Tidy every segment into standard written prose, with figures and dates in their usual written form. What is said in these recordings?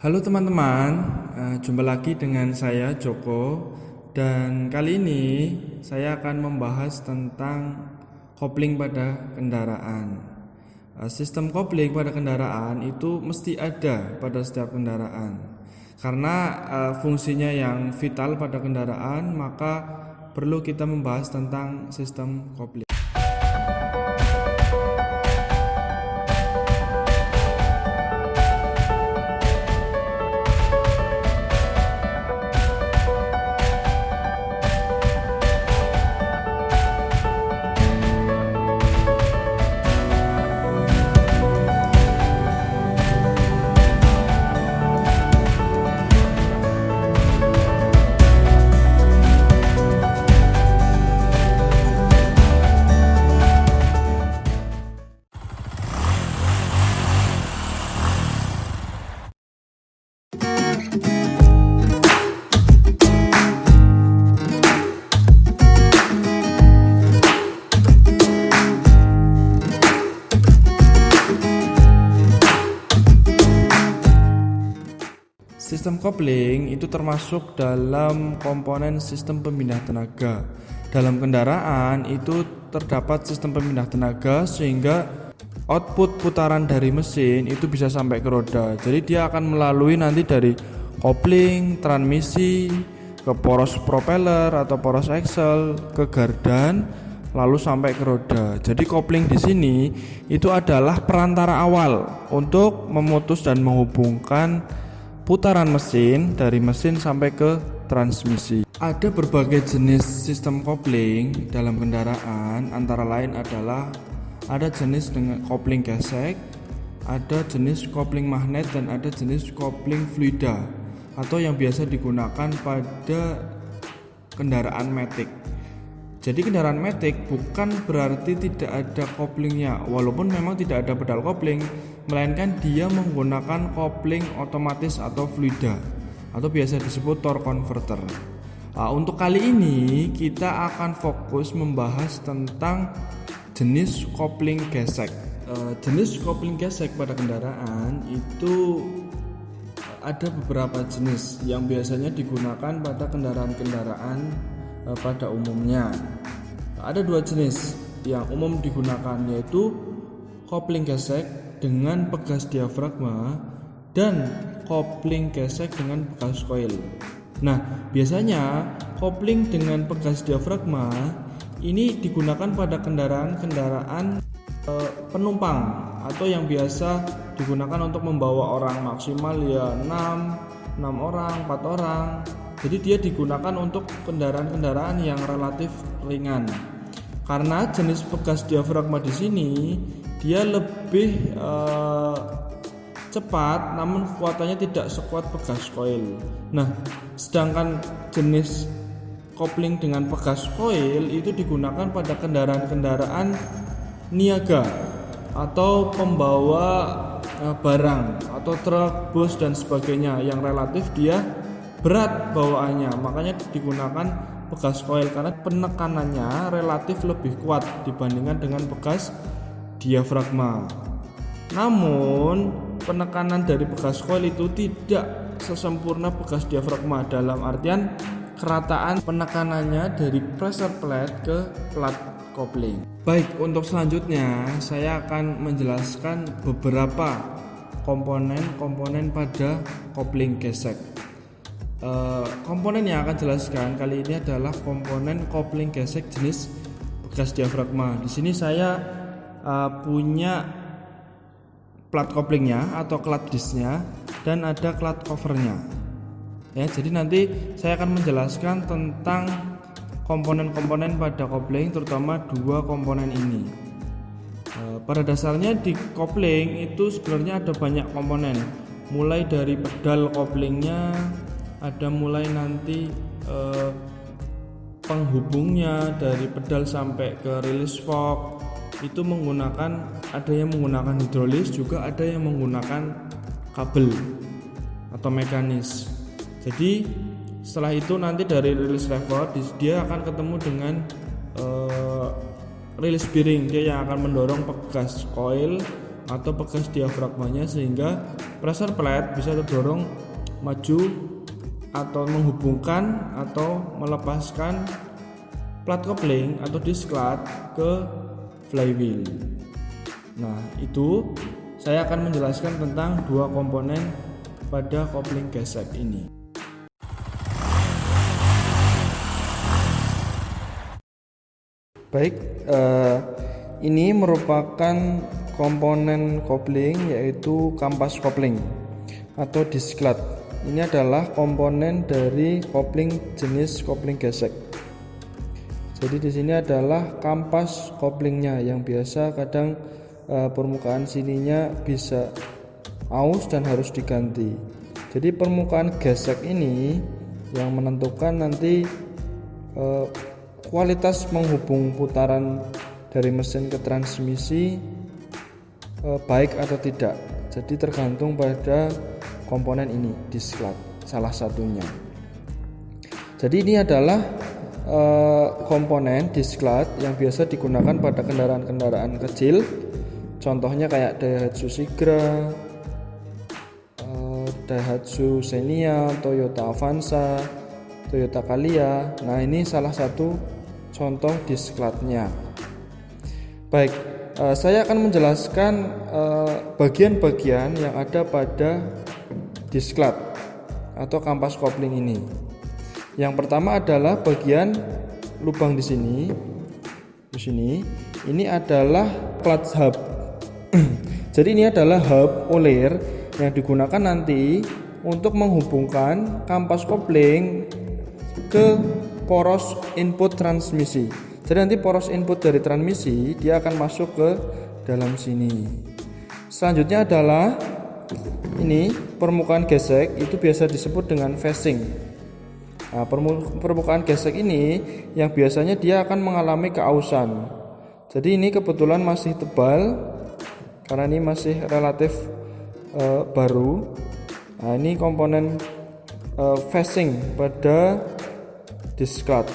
Halo teman-teman, jumpa lagi dengan saya Joko. Dan kali ini saya akan membahas tentang kopling pada kendaraan. Sistem kopling pada kendaraan itu mesti ada pada setiap kendaraan. Karena fungsinya yang vital pada kendaraan, maka perlu kita membahas tentang sistem kopling. Sistem kopling itu termasuk dalam komponen sistem pemindah tenaga. Dalam kendaraan itu terdapat sistem pemindah tenaga sehingga output putaran dari mesin itu bisa sampai ke roda. Jadi dia akan melalui nanti dari kopling, transmisi, ke poros propeller atau poros axle, ke gardan, lalu sampai ke roda. Jadi kopling di sini itu adalah perantara awal untuk memutus dan menghubungkan putaran mesin dari mesin sampai ke transmisi. Ada berbagai jenis sistem kopling dalam kendaraan, antara lain adalah ada jenis dengan kopling gesek, ada jenis kopling magnet, dan ada jenis kopling fluida atau yang biasa digunakan pada kendaraan matic. Jadi kendaraan matic bukan berarti tidak ada koplingnya, walaupun memang tidak ada pedal kopling, melainkan dia menggunakan kopling otomatis atau fluida atau biasa disebut torque converter. Untuk kali ini kita akan fokus membahas tentang jenis kopling gesek. Jenis kopling gesek pada kendaraan itu ada beberapa jenis yang biasanya digunakan pada kendaraan-kendaraan pada umumnya. Ada dua jenis yang umum digunakan, yaitu kopling gesek dengan pegas diafragma dan kopling gesek dengan pegas coil. Nah, biasanya kopling dengan pegas diafragma ini digunakan pada kendaraan-kendaraan penumpang atau yang biasa digunakan untuk membawa orang maksimal ya 6 orang, 4 orang. Jadi dia digunakan untuk kendaraan-kendaraan yang relatif ringan. Karena jenis pegas diafragma di sini dia lebih cepat, namun kekuatannya tidak sekuat pegas coil. Nah, sedangkan jenis kopling dengan pegas coil itu digunakan pada kendaraan-kendaraan niaga atau pembawa barang atau truk, bus dan sebagainya yang relatif dia berat bawaannya, makanya digunakan pegas coil karena penekanannya relatif lebih kuat dibandingkan dengan pegas diafragma. Namun penekanan dari pegas coil itu tidak sesempurna pegas diafragma, dalam artian kerataan penekanannya dari pressure plate ke plat kopling. Baik, untuk selanjutnya saya akan menjelaskan beberapa komponen-komponen pada kopling gesek. Komponen yang akan jelaskan kali ini adalah komponen kopling gesek jenis pegas diafragma. Di sini saya punya plat koplingnya atau clat disknya dan ada clat covernya. Ya, jadi nanti saya akan menjelaskan tentang komponen-komponen pada kopling, terutama dua komponen ini. Pada dasarnya di kopling itu sebenarnya ada banyak komponen, mulai dari pedal koplingnya, ada mulai nanti penghubungnya dari pedal sampai ke release fork itu menggunakan, ada yang menggunakan hidrolis, juga ada yang menggunakan kabel atau mekanis. Jadi setelah itu nanti dari release lever dia akan ketemu dengan release bearing, dia yang akan mendorong pegas coil atau pegas diafragmanya sehingga pressure plate bisa terdorong maju atau menghubungkan atau melepaskan plat kopling atau disklat ke flywheel. Nah, itu saya akan menjelaskan tentang dua komponen pada kopling gesek ini. Baik, ini merupakan komponen kopling yaitu kampas kopling atau disklat. Ini adalah komponen dari kopling jenis kopling gesek. Jadi di sini adalah kampas koplingnya yang biasa kadang permukaan sininya bisa aus dan harus diganti. Jadi permukaan gesek ini yang menentukan nanti kualitas menghubung putaran dari mesin ke transmisi baik atau tidak. Jadi tergantung pada komponen ini, disklat salah satunya. Jadi ini adalah komponen disklat yang biasa digunakan pada kendaraan-kendaraan kecil. Contohnya kayak Daihatsu Sigra, Daihatsu Xenia, Toyota Avanza, Toyota Calya. Nah, ini salah satu contoh disklatnya. Baik, saya akan menjelaskan bagian-bagian yang ada pada disklat atau kampas kopling ini. Yang pertama adalah bagian lubang di sini. Di sini, ini adalah clutch hub. Jadi ini adalah hub oler yang digunakan nanti untuk menghubungkan kampas kopling ke poros input transmisi. Jadi nanti poros input dari transmisi dia akan masuk ke dalam sini. Selanjutnya adalah ini permukaan gesek, itu biasa disebut dengan facing. Nah, permukaan gesek ini yang biasanya dia akan mengalami keausan. Jadi ini kebetulan masih tebal karena ini masih relatif baru. Nah, ini komponen facing pada disklat.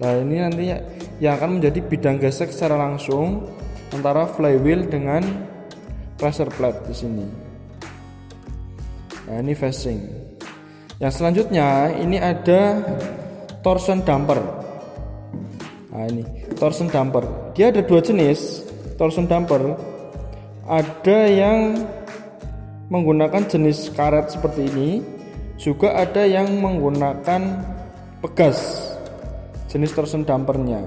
Nah, ini nanti yang akan menjadi bidang gesek secara langsung antara flywheel dengan pressure plate di sini. Nah, ini facing. Yang selanjutnya ini ada torsion damper. Nah, ini torsion damper. Dia ada dua jenis torsion damper. Ada yang menggunakan jenis karet seperti ini, juga ada yang menggunakan pegas jenis torsion dampernya.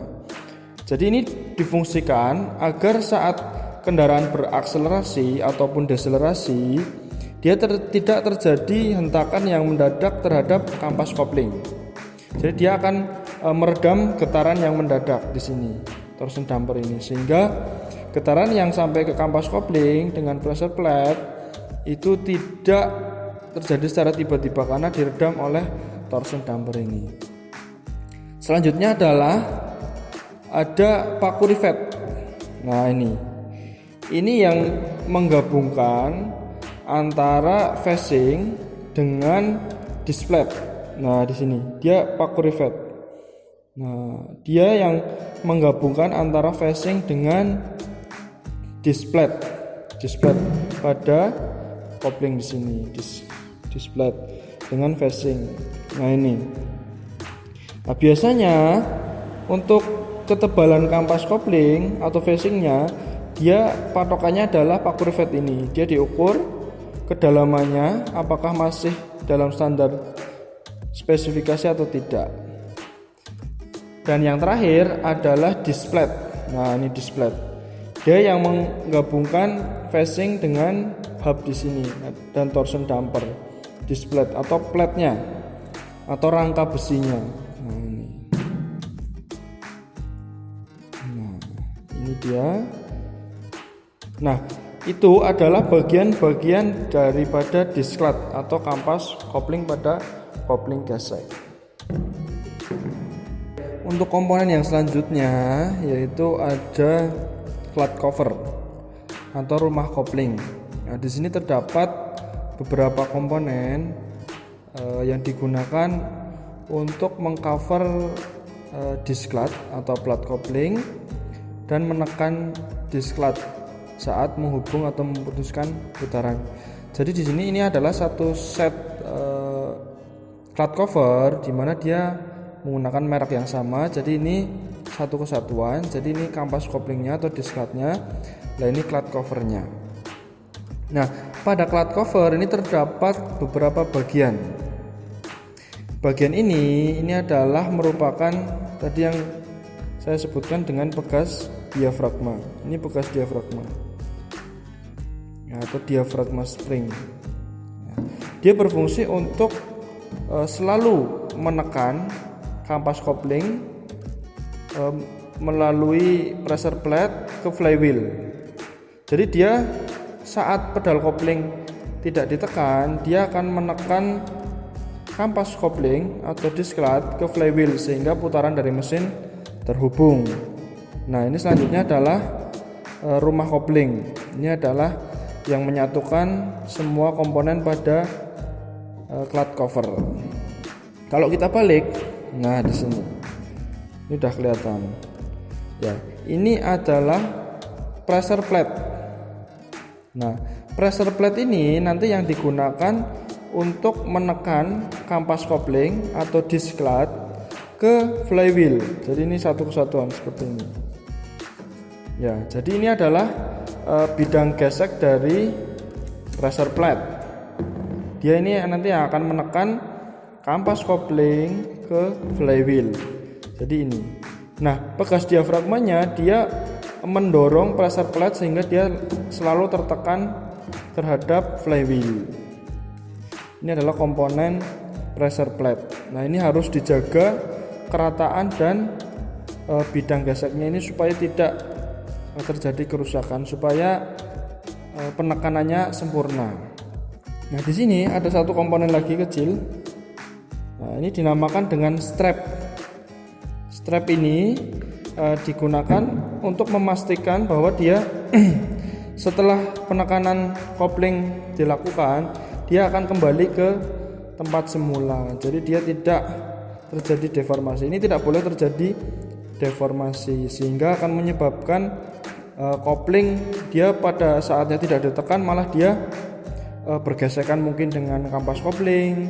Jadi ini difungsikan agar saat kendaraan berakselerasi ataupun deselerasi dia tidak terjadi hentakan yang mendadak terhadap kampas kopling. Jadi dia akan meredam getaran yang mendadak di sini torsion damper ini, sehingga getaran yang sampai ke kampas kopling dengan pressure plate itu tidak terjadi secara tiba-tiba karena diredam oleh torsion damper ini. Selanjutnya adalah ada paku rivet. Nah, ini yang menggabungkan antara facing dengan displate. Nah, di sini dia paku rivet. Nah, dia yang menggabungkan antara facing dengan displate pada kopling di sini, displate dengan facing. Nah, ini. Nah, biasanya untuk ketebalan kampas kopling atau facingnya, dia patokannya adalah paku rivet ini. Dia diukur kedalamannya apakah masih dalam standar spesifikasi atau tidak. Dan yang terakhir adalah displate. Nah, ini displate. Dia yang menggabungkan facing dengan hub di sini dan torsion damper, displate atau plate-nya atau rangka besinya. Nah, ini dia. Nah, itu adalah bagian-bagian daripada disklat atau kampas kopling pada kopling gesek. Untuk komponen yang selanjutnya yaitu ada flat cover atau rumah kopling. Nah, di sini terdapat beberapa komponen yang digunakan untuk mengcover disklat atau plat kopling dan menekan disklat saat menghubung atau memutuskan putaran. Jadi di sini ini adalah satu set cloud cover di mana dia menggunakan merek yang sama. Jadi ini satu kesatuan. Jadi ini kampas koplingnya atau disklatnya. Nah ini cloud covernya. Nah pada cloud cover ini terdapat beberapa bagian. Bagian ini adalah merupakan tadi yang saya sebutkan dengan bekas diafragma. Ini bekas diafragma atau diafragma spring. Dia berfungsi untuk selalu menekan kampas kopling melalui pressure plate ke flywheel. Jadi dia saat pedal kopling tidak ditekan, dia akan menekan kampas kopling atau disklat ke flywheel sehingga putaran dari mesin terhubung. Nah ini selanjutnya adalah rumah kopling. Ini adalah yang menyatukan semua komponen pada cloud cover. Kalau kita balik, nah di sini ini udah kelihatan. Ya, ini adalah pressure plate. Nah, pressure plate ini nanti yang digunakan untuk menekan kampas kopling atau disklat ke flywheel. Jadi ini satu kesatuan seperti ini. Ya, jadi ini adalah bidang gesek dari pressure plate. Dia ini nanti yang akan menekan kampas kopling ke flywheel. Jadi ini. Nah, bekas diafragmanya dia mendorong pressure plate sehingga dia selalu tertekan terhadap flywheel. Ini adalah komponen pressure plate. Nah, ini harus dijaga kerataan dan bidang geseknya ini supaya tidak terjadi kerusakan, supaya penekanannya sempurna. Nah, di sini ada satu komponen lagi kecil. Nah, ini dinamakan dengan strap. Strap ini digunakan untuk memastikan bahwa dia setelah penekanan kopling dilakukan, dia akan kembali ke tempat semula. Jadi dia tidak terjadi deformasi. Ini tidak boleh terjadi deformasi sehingga akan menyebabkan kopling dia pada saatnya tidak ditekan malah dia bergesekan mungkin dengan kampas kopling,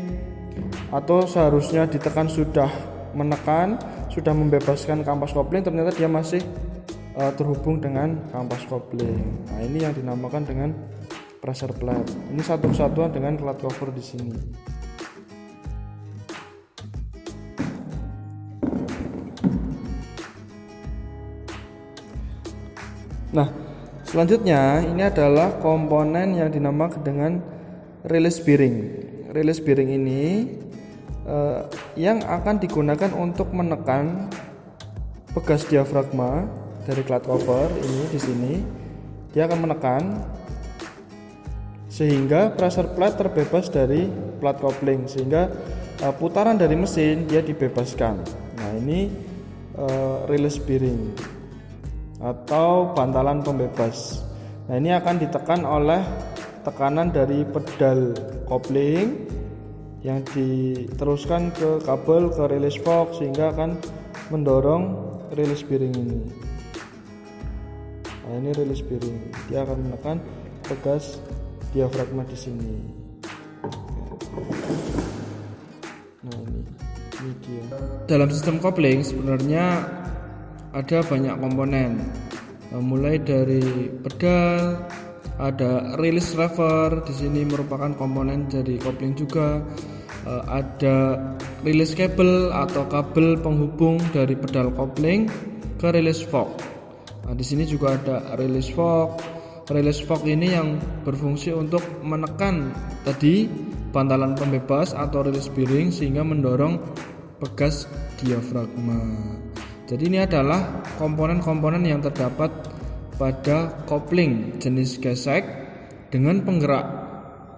atau seharusnya ditekan sudah menekan, sudah membebaskan kampas kopling, ternyata dia masih terhubung dengan kampas kopling. Nah, ini yang dinamakan dengan pressure plate. Ini satu kesatuan dengan cloud cover di sini. Nah, selanjutnya ini adalah komponen yang dinamakan dengan release bearing. Release bearing ini yang akan digunakan untuk menekan bekas diafragma dari cloud cover ini di sini. Dia akan menekan sehingga pressure plate terbebas dari plate coupling, sehingga putaran dari mesin dia dibebaskan. Nah, ini release bearing atau bantalan pembebas. Nah, ini akan ditekan oleh tekanan dari pedal kopling yang diteruskan ke kabel ke release fork sehingga akan mendorong release bearing ini. Nah, ini release bearing, dia akan menekan bekas diafragma di sini. Nah, ini dia. Dalam sistem kopling sebenarnya ada banyak komponen, mulai dari pedal, ada release lever di sini merupakan komponen dari kopling juga, ada release cable atau kabel penghubung dari pedal kopling ke release fork. Nah, di sini juga ada release fork. Release fork ini yang berfungsi untuk menekan tadi bantalan pembebas atau release bearing sehingga mendorong bekas diafragma. Jadi ini adalah komponen-komponen yang terdapat pada kopling jenis gesek dengan penggerak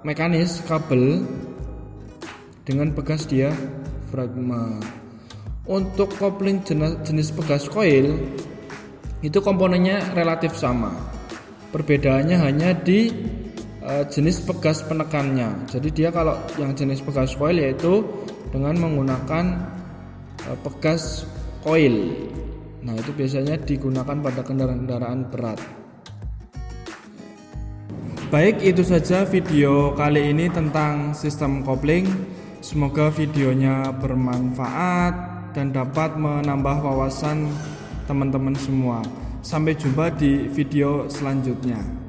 mekanis kabel dengan bekas diafragma. Untuk kopling jenis bekas coil itu komponennya relatif sama. Perbedaannya hanya di jenis bekas penekannya. Jadi dia kalau yang jenis bekas coil yaitu dengan menggunakan bekas coil. Nah, itu biasanya digunakan pada kendaraan-kendaraan berat. Baik, itu saja video kali ini tentang sistem kopling. Semoga videonya bermanfaat dan dapat menambah wawasan teman-teman semua. Sampai jumpa di video selanjutnya.